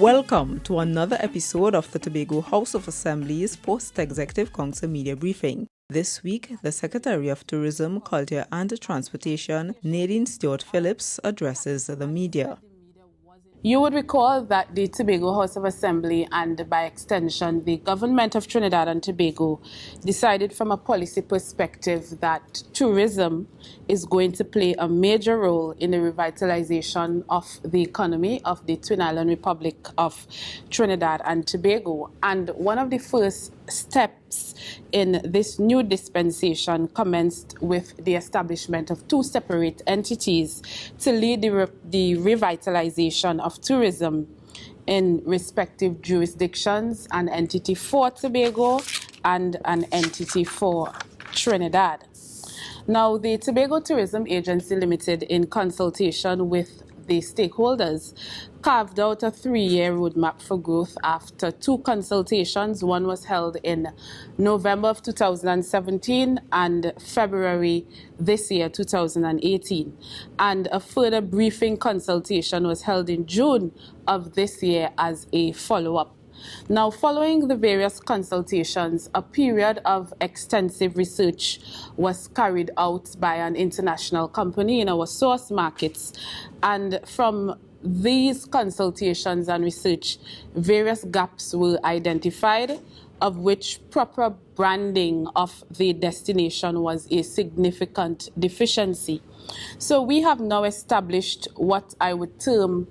Welcome to another episode of the Tobago House of Assembly's Post-Executive Council Media Briefing. This week, the Secretary of Tourism, Culture and Transportation, Nadine Stewart-Phillips, addresses the media. You would recall that the Tobago House of Assembly and, by extension, the Government of Trinidad and Tobago decided from a policy perspective that tourism is going to play a major role in the revitalization of the economy of the Twin Island Republic of Trinidad and Tobago. And one of the first steps in this new dispensation commenced with the establishment of two separate entities to lead the revitalization of tourism in respective jurisdictions, an entity for Tobago and an entity for Trinidad. Now, the Tobago Tourism Agency Limited, in consultation with the stakeholders, carved out a 3-year roadmap for growth after two consultations. One was held in November of 2017 and February this year, 2018. And a further briefing consultation was held in June of this year as a follow-up. Now, following the various consultations, a period of extensive research was carried out by an international company in our source markets. And from these consultations and research, various gaps were identified, of which proper branding of the destination was a significant deficiency. So we have now established what I would term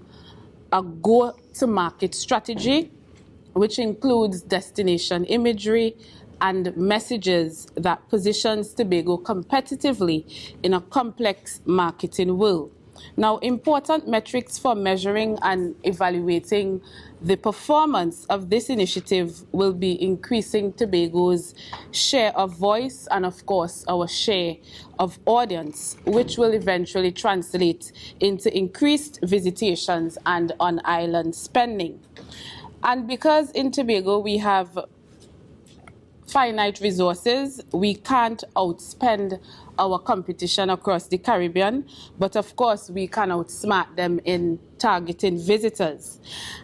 a go-to-market strategy, which includes destination imagery and messages that positions Tobago competitively in a complex marketing world. Now, important metrics for measuring and evaluating the performance of this initiative will be increasing Tobago's share of voice and, of course, our share of audience, which will eventually translate into increased visitations and on-island spending. And because in Tobago we have finite resources, we can't outspend our competition across the Caribbean, but of course we can outsmart them in targeting visitors.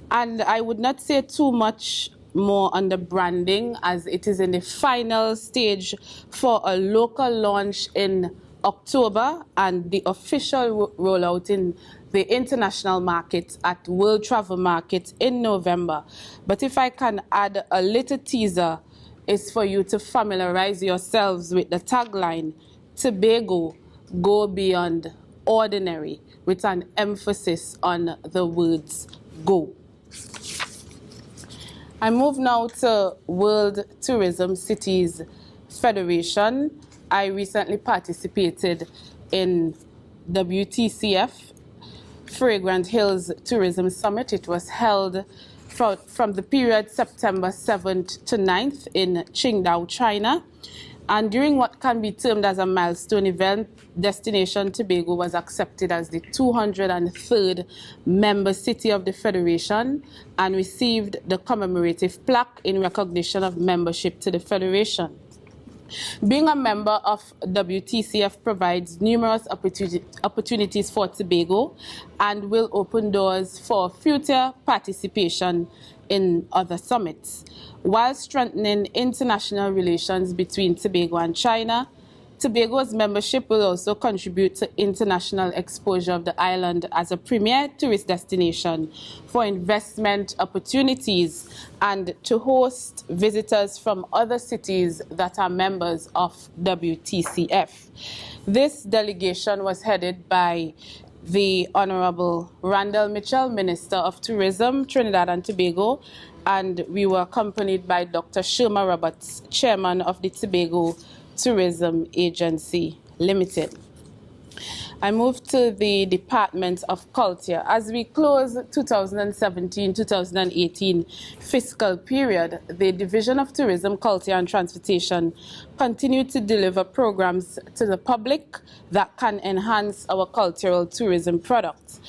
And I would not say too much more on the branding, as it is in the final stage for a local launch in October and the official rollout in the international market at World Travel Market in November. But if I can add a little teaser, is for you to familiarize yourselves with the tagline, Tobago, go beyond ordinary, with an emphasis on the words go. I move now to World Tourism Cities Federation. I recently participated in WTCF, Fragrant Hills Tourism Summit. It was held from the period September 7th to 9th in Qingdao, China. And during what can be termed as a milestone event, Destination Tobago was accepted as the 203rd member city of the Federation and received the commemorative plaque in recognition of membership to the Federation. Being a member of WTCF provides numerous opportunities for Tobago and will open doors for future participation in other summits. While strengthening international relations between Tobago and China, Tobago's membership will also contribute to international exposure of the island as a premier tourist destination for investment opportunities and to host visitors from other cities that are members of WTCF. This delegation was headed by the Honorable Randall Mitchell, Minister of Tourism, Trinidad and Tobago, and we were accompanied by Dr. Sherma Roberts, Chairman of the Tobago Tourism Agency Limited. I move to the Department of Culture. As we close 2017-2018 fiscal period, the Division of Tourism, Culture and Transportation continued to deliver programs to the public that can enhance our cultural tourism products.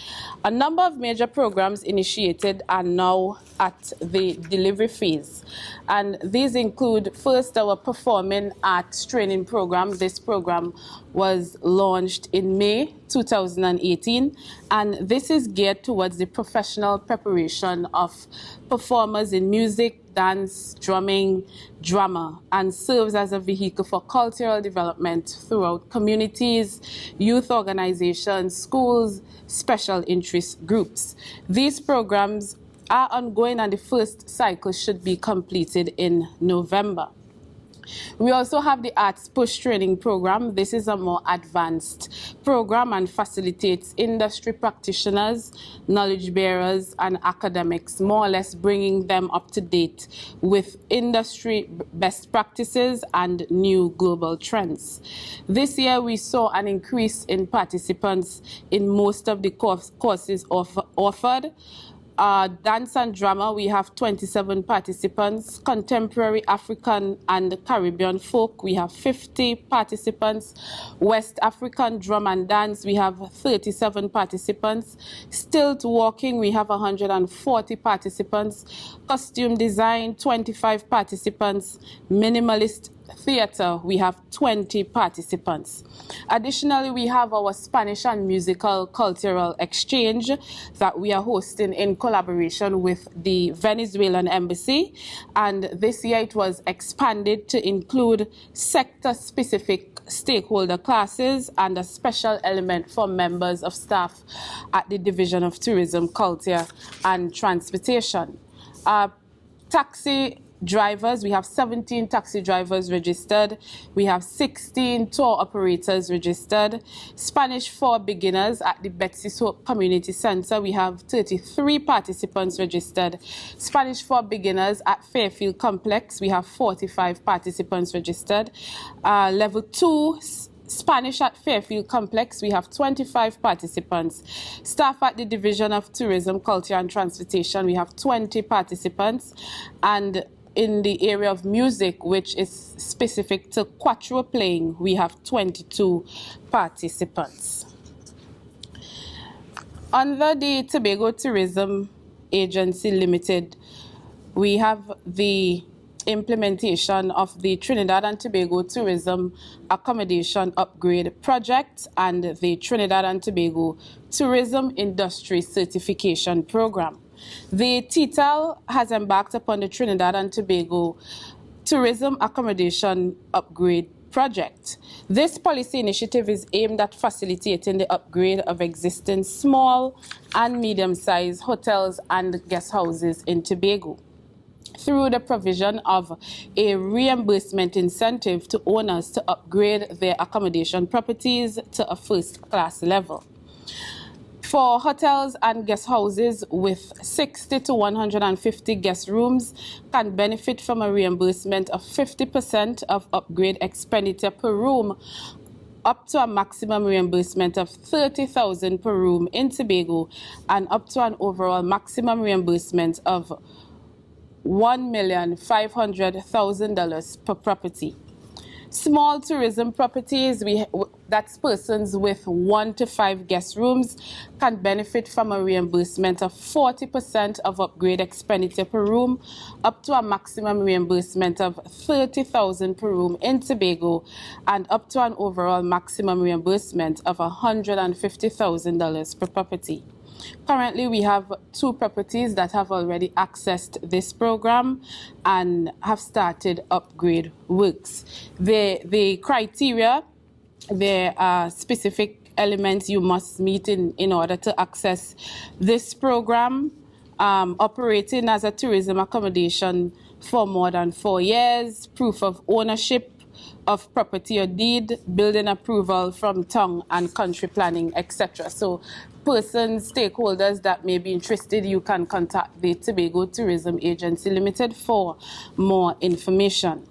A number of major programs initiated are now at the delivery phase. And these include, first, our Performing Arts Training Program. This program was launched in May 2018, and this is geared towards the professional preparation of performers in music, dance, drumming, drama, and serves as a vehicle for cultural development throughout communities, youth organizations, schools, special interest groups. These programs are ongoing, and the first cycle should be completed in November. We also have the Arts Push Training Program. This is a more advanced program and facilitates industry practitioners, knowledge bearers, and academics, more or less bringing them up to date with industry best practices and new global trends. This year, we saw an increase in participants in most of the courses offered. Dance and drama, we have 27 participants. Contemporary African and Caribbean folk, we have 50 participants. West African drum and dance, we have 37 participants. Stilt walking, we have 140 participants. Costume design, 25 participants. Minimalist theater, we have 20 participants. Additionally, we have our Spanish and musical cultural exchange that we are hosting in collaboration with the Venezuelan Embassy, and this year it was expanded to include sector-specific stakeholder classes and a special element for members of staff at the Division of Tourism, Culture and Transportation. Taxi drivers, we have 17 taxi drivers registered. We have 16 tour operators registered. Spanish for beginners at the Betsy Soap Community Center, we have 33 participants registered. Spanish for beginners at Fairfield Complex, we have 45 participants registered. Level 2 Spanish at Fairfield Complex, we have 25 participants. Staff at the Division of Tourism, Culture and Transportation, we have 20 participants. And in the area of music, which is specific to quattro playing, we have 22 participants. Under the Tobago Tourism Agency Limited, we have the implementation of the Trinidad and Tobago Tourism Accommodation Upgrade Project and the Trinidad and Tobago Tourism Industry Certification Program. The TTAL has embarked upon the Trinidad and Tobago Tourism Accommodation Upgrade Project. This policy initiative is aimed at facilitating the upgrade of existing small and medium-sized hotels and guest houses in Tobago through the provision of a reimbursement incentive to owners to upgrade their accommodation properties to a first-class level. For hotels and guest houses with 60 to 150 guest rooms can benefit from a reimbursement of 50% of upgrade expenditure per room, up to a maximum reimbursement of $30,000 per room in Tobago, and up to an overall maximum reimbursement of $1,500,000 per property. Small tourism properties, that's persons with 1 to 5 guest rooms, can benefit from a reimbursement of 40% of upgrade expenditure per room, up to a maximum reimbursement of $30,000 per room in Tobago, and up to an overall maximum reimbursement of $150,000 per property. Currently, we have 2 properties that have already accessed this program and have started upgrade works. The criteria, there are specific elements you must meet in order to access this program. Operating as a tourism accommodation for more than 4 years, proof of ownership of property or deed, building approval from town and country planning, etc. So persons, stakeholders that may be interested, you can contact the Tobago Tourism Agency Limited for more information.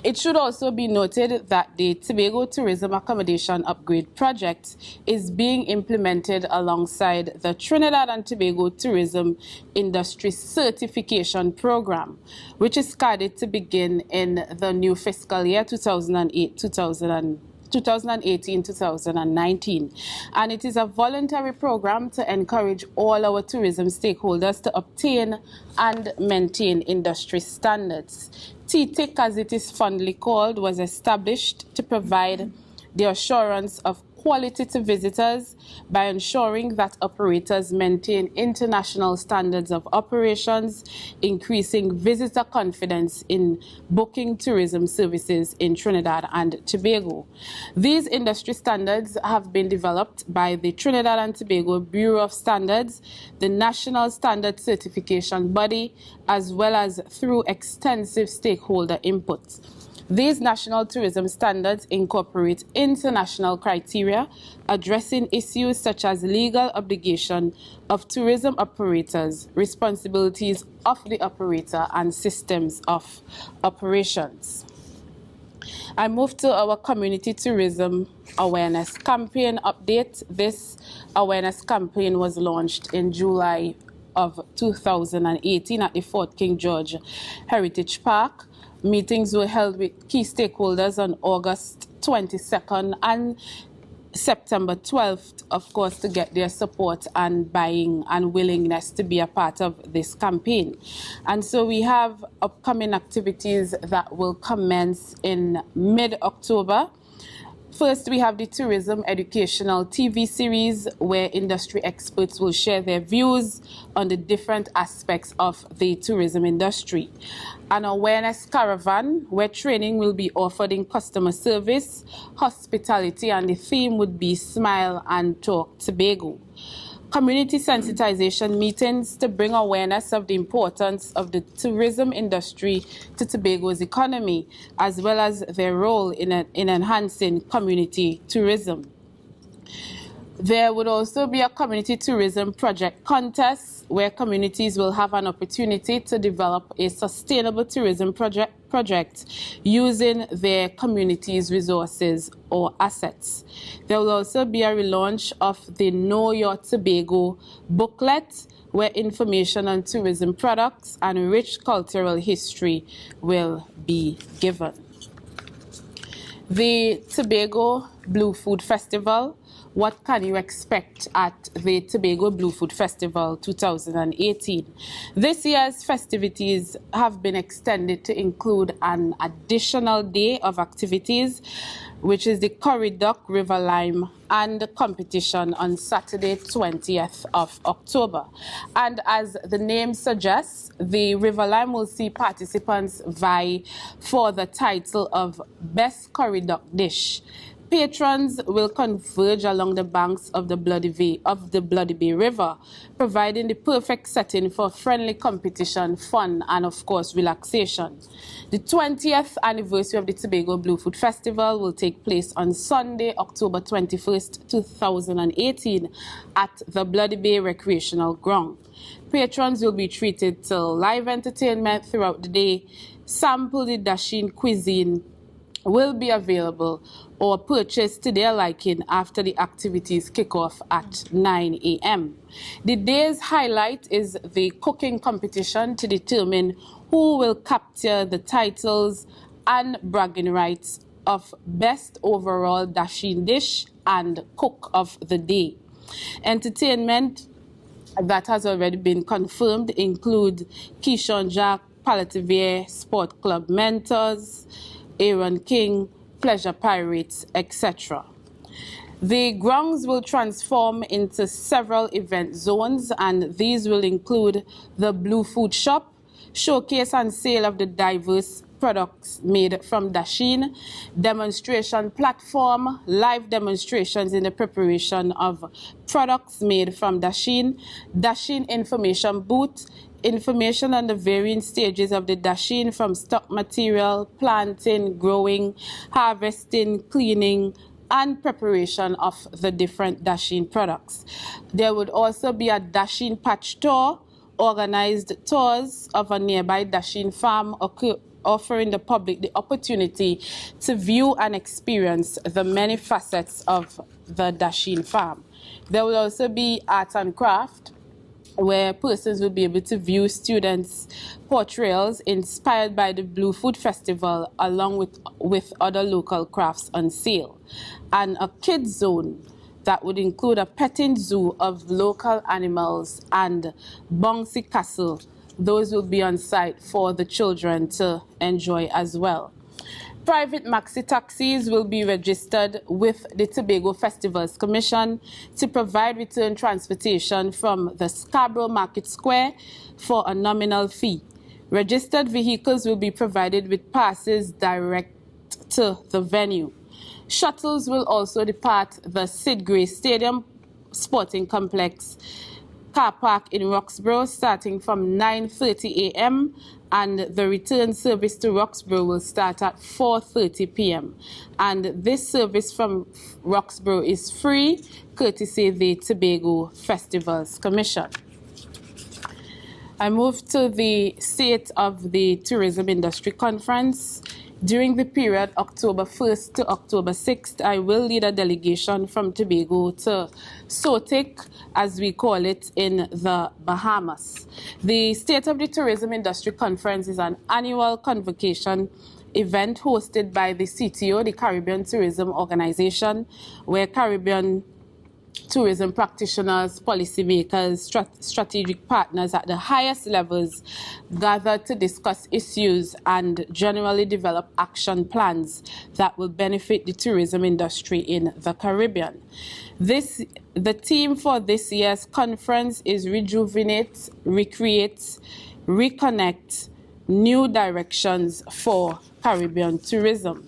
It should also be noted that the Tobago Tourism Accommodation Upgrade Project is being implemented alongside the Trinidad and Tobago Tourism Industry Certification Program, which is scheduled to begin in the new fiscal year 2018-2019, and it is a voluntary program to encourage all our tourism stakeholders to obtain and maintain industry standards. TTIC, as it is fondly called, was established to provide the assurance of quality to visitors by ensuring that operators maintain international standards of operations, increasing visitor confidence in booking tourism services in Trinidad and Tobago. These industry standards have been developed by the Trinidad and Tobago Bureau of Standards, the National Standard Certification Body, as well as through extensive stakeholder input. These national tourism standards incorporate international criteria addressing issues such as legal obligation of tourism operators, responsibilities of the operator, and systems of operations. I move to our community tourism awareness campaign update. This awareness campaign was launched in July of 2018 at the Fort King George Heritage Park. Meetings were held with key stakeholders on August 22nd and September 12th, of course, to get their support and buying and willingness to be a part of this campaign. And so we have upcoming activities that will commence in mid-October. First, we have the Tourism Educational TV series, where industry experts will share their views on the different aspects of the tourism industry. An awareness caravan, where training will be offered in customer service, hospitality, and the theme would be Smile and Talk Tobago. Community sensitization meetings to bring awareness of the importance of the tourism industry to Tobago's economy, as well as their role in enhancing community tourism. There would also be a community tourism project contest, where communities will have an opportunity to develop a sustainable tourism project using their community's resources or assets. There will also be a relaunch of the Know Your Tobago booklet, where information on tourism products and rich cultural history will be given. The Tobago Blue Food Festival. What can you expect at the Tobago Blue Food Festival 2018? This year's festivities have been extended to include an additional day of activities, which is the Curry Duck River Lime and the competition on Saturday, 20th of October. And as the name suggests, the River Lime will see participants vie for the title of Best Curry Duck Dish. Patrons will converge along the banks of the Bloody Bay River, providing the perfect setting for friendly competition, fun, and of course relaxation. The 20th anniversary of the Tobago Blue Food Festival will take place on Sunday, October 21st, 2018 at the Bloody Bay Recreational Ground. Patrons will be treated to live entertainment throughout the day. Sample the Dasheen cuisine will be available or purchased to their liking after the activities kick off at 9 a.m. The day's highlight is the cooking competition to determine who will capture the titles and bragging rights of Best Overall Dasheen Dish and Cook of the Day. Entertainment that has already been confirmed include Keyshawn Jack, Palativier, Sport Club Mentors, Aaron King, Pleasure Pirates, etc. The grounds will transform into several event zones, and these will include the Blue Food Shop, showcase and sale of the diverse products made from Dasheen, demonstration platform, live demonstrations in the preparation of products made from Dasheen, Dasheen information booth, information on the varying stages of the Dasheen from stock material, planting, growing, harvesting, cleaning, and preparation of the different Dasheen products. There would also be a Dasheen patch tour, organized tours of a nearby Dasheen farm, offering the public the opportunity to view and experience the many facets of the Dasheen farm. There will also be art and craft, where persons will be able to view students' portrayals inspired by the Blue Food Festival, along with other local crafts on sale. And a kids zone that would include a petting zoo of local animals and bouncy castle. Those will be on site for the children to enjoy as well. Private maxi taxis will be registered with the Tobago Festivals Commission to provide return transportation from the Scarborough Market Square for a nominal fee. Registered vehicles will be provided with passes direct to the venue. Shuttles will also depart the Sid Gray Stadium Sporting Complex car park in Roxborough starting from 9:30 a.m. and the return service to Roxborough will start at 4:30 p.m. And this service from Roxborough is free, courtesy the Tobago Festivals Commission. I move to the State of the Tourism Industry Conference. During the period October 1st to October 6th, I will lead a delegation from Tobago to SOTIC, as we call it, in the Bahamas. The State of the Tourism Industry Conference is an annual convocation event hosted by the CTO, the Caribbean Tourism Organization, where Caribbean tourism practitioners, policymakers, strategic partners at the highest levels gather to discuss issues and generally develop action plans that will benefit the tourism industry in the Caribbean. The theme for this year's conference is Rejuvenate, Recreate, Reconnect, New Directions for Caribbean Tourism.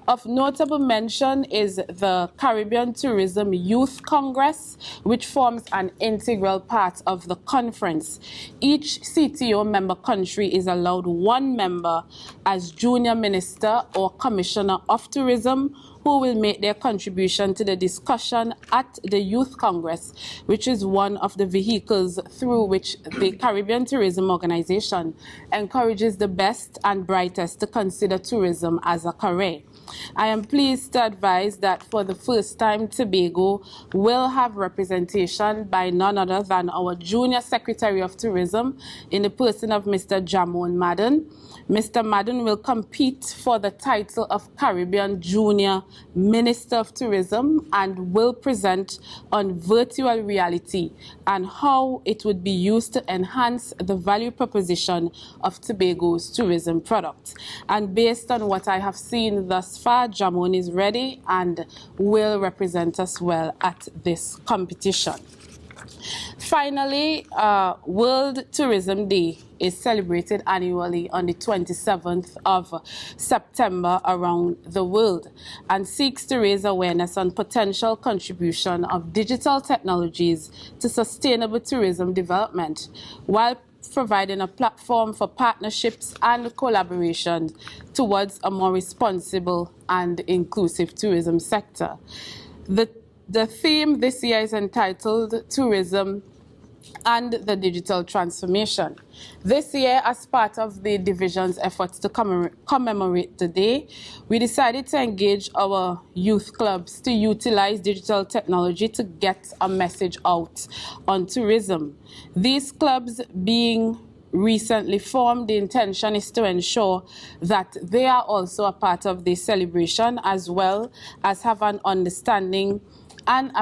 Of notable mention is the Caribbean Tourism Youth Congress, which forms an integral part of the conference. Each CTO member country is allowed one member as junior minister or commissioner of tourism who will make their contribution to the discussion at the Youth Congress, which is one of the vehicles through which the Caribbean Tourism Organization encourages the best and brightest to consider tourism as a career. I am pleased to advise that for the first time, Tobago will have representation by none other than our Junior Secretary of Tourism in the person of Mr. Jamon Madden. Mr. Madden will compete for the title of Caribbean Junior Minister of Tourism and will present on virtual reality and how it would be used to enhance the value proposition of Tobago's tourism products. And based on what I have seen thus far, Jamon is ready and will represent us well at this competition. Finally, World Tourism Day is celebrated annually on the 27th of September around the world and seeks to raise awareness on potential contribution of digital technologies to sustainable tourism development, while providing a platform for partnerships and collaboration towards a more responsible and inclusive tourism sector. The theme this year is entitled Tourism and the Digital Transformation. This year, as part of the division's efforts to commemorate the day, we decided to engage our youth clubs to utilize digital technology to get a message out on tourism. These clubs being recently formed, the intention is to ensure that they are also a part of the celebration as well as have an understanding and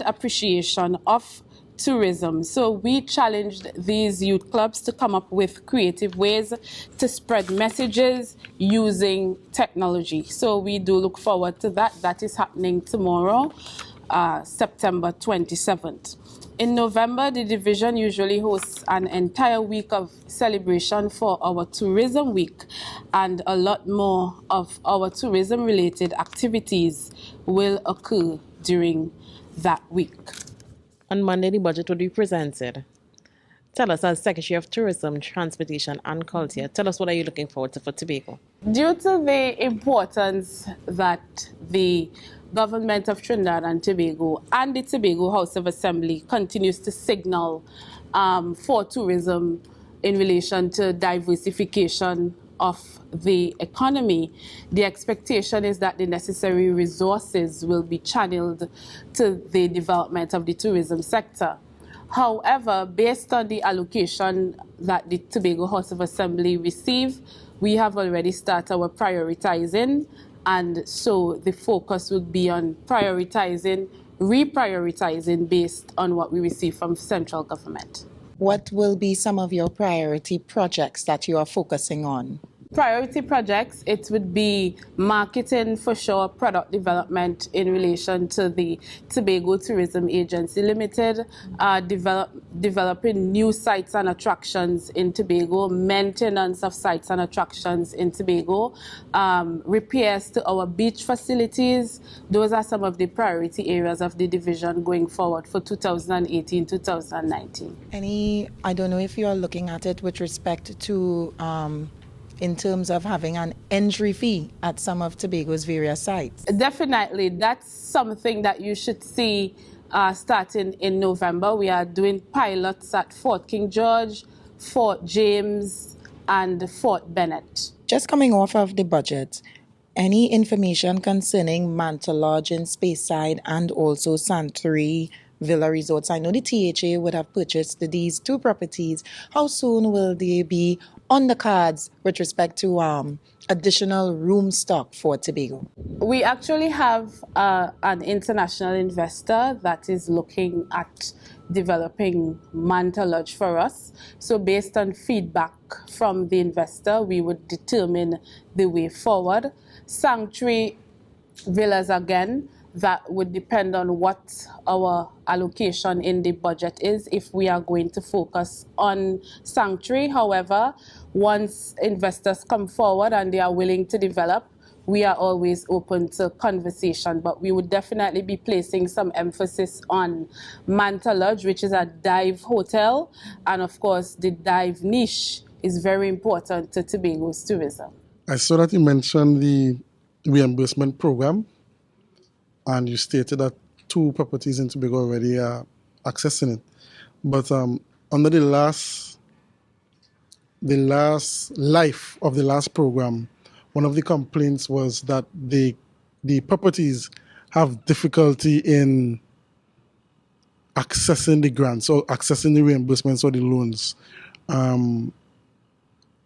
appreciation of tourism. So we challenged these youth clubs to come up with creative ways to spread messages using technology. So we do look forward to that. That is happening tomorrow, September 27th. In November, the division usually hosts an entire week of celebration for our Tourism Week, and a lot more of our tourism-related activities will occur during that week. On Monday, the budget will be presented. Tell us, as Secretary of Tourism, Transportation and Culture, tell us what are you looking forward to for Tobago? Due to the importance that the Government of Trinidad and Tobago and the Tobago House of Assembly continues to signal for tourism in relation to diversification of the economy, the expectation is that the necessary resources will be channeled to the development of the tourism sector. However, based on the allocation that the Tobago House of Assembly receive, we have already started our prioritizing, and so the focus would be on prioritizing, reprioritizing based on what we receive from central government. What will be some of your priority projects that you are focusing on? Priority projects, it would be marketing for sure, product development in relation to the Tobago Tourism Agency Limited, developing new sites and attractions in Tobago, maintenance of sites and attractions in Tobago, repairs to our beach facilities. Those are some of the priority areas of the division going forward for 2018-2019. I don't know if you're looking at it with respect to in terms of having an entry fee at some of Tobago's various sites? Definitely. That's something that you should see starting in November. We are doing pilots at Fort King George, Fort James, and Fort Bennett. Just coming off of the budget, any information concerning Manta Lodge in Speyside and also Santori Villa Resorts? I know the THA would have purchased these two properties. How soon will they be on the cards with respect to additional room stock for Tobago? We actually have an international investor that is looking at developing Manta Lodge for us. So based on feedback from the investor, we would determine the way forward. Sanctuary villas, again, that would depend on what our allocation in the budget is if we are going to focus on sanctuary. However, once investors come forward and they are willing to develop, we are always open to conversation, but we would definitely be placing some emphasis on Manta Lodge, which is a dive hotel, and of course the dive niche is very important to Tobago's tourism. I saw that you mentioned the reimbursement program, and you stated that 2 properties in Tobago already are accessing it. But under the last life of the last program, one of the complaints was that the properties have difficulty in accessing the grants or accessing the reimbursements or the loans.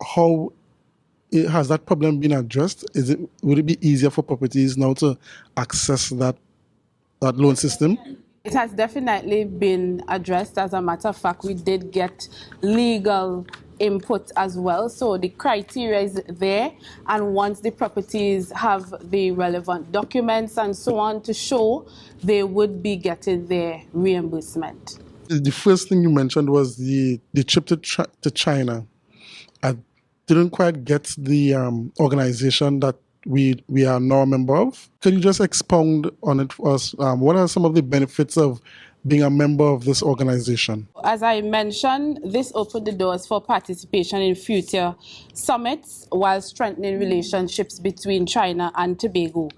How has that problem been addressed? Would it be easier for properties now to access that loan system? It has definitely been addressed. As a matter of fact, we did get legal input as well. So the criteria is there, and once the properties have the relevant documents and so on to show, they would be getting their reimbursement. The first thing you mentioned was the trip to China. I didn't quite get the organization that we are now a member of. Can you just expound on it for us? What are some of the benefits of being a member of this organization? As I mentioned, this opened the doors for participation in future summits while strengthening relationships between China and Tobago.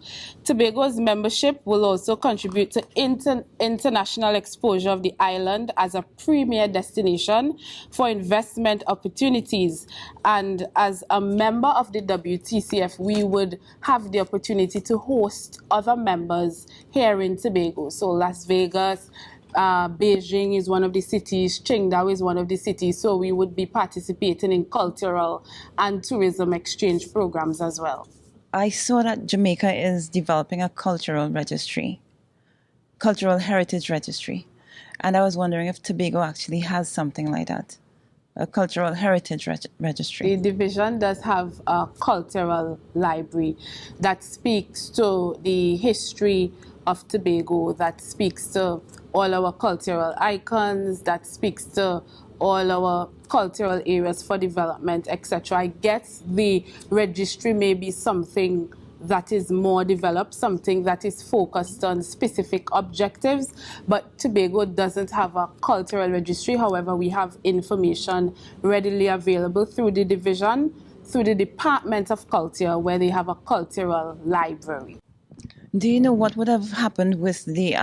Tobago's membership will also contribute to international exposure of the island as a premier destination for investment opportunities. And as a member of the WTCF, we would have the opportunity to host other members here in Tobago. So Las Vegas, Beijing is one of the cities, Qingdao is one of the cities, so we would be participating in cultural and tourism exchange programs as well. I saw that Jamaica is developing a cultural heritage registry, and I was wondering if Tobago actually has something like that, a cultural heritage registry. The division does have a cultural library that speaks to the history of Tobago, that speaks to all our cultural icons, that speaks to all our cultural areas for development, etc. I guess the registry may be something that is more developed, something that is focused on specific objectives, but Tobago doesn't have a cultural registry. However, we have information readily available through the division, through the Department of Culture, where they have a cultural library. Do you know what would have happened with the,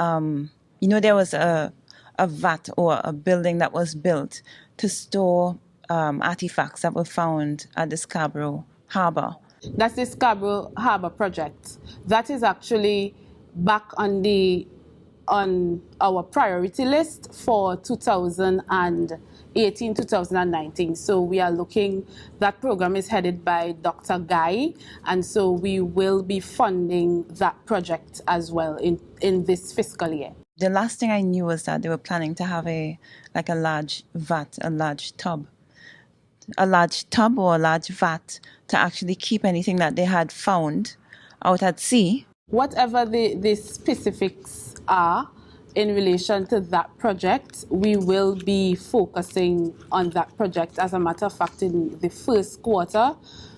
there was a vat or a building that was built to store artifacts that were found at the Scarborough Harbour? That's the Scarborough Harbour project. That is actually back on our priority list for 2018-2019. So we are looking, that program is headed by Dr. Guy, and so we will be funding that project as well in this fiscal year. The last thing I knew was that they were planning to have a large vat, a large tub a large tub or a large vat to actually keep anything that they had found out at sea. Whatever the specifics are in relation to that project, we will be focusing on that project, as a matter of fact, in the first quarter,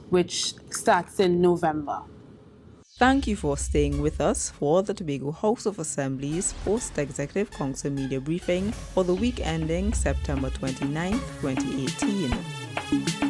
which starts in November. Thank you for staying with us for the Tobago House of Assembly's Post-Executive Council Media Briefing for the week ending September 29, 2018.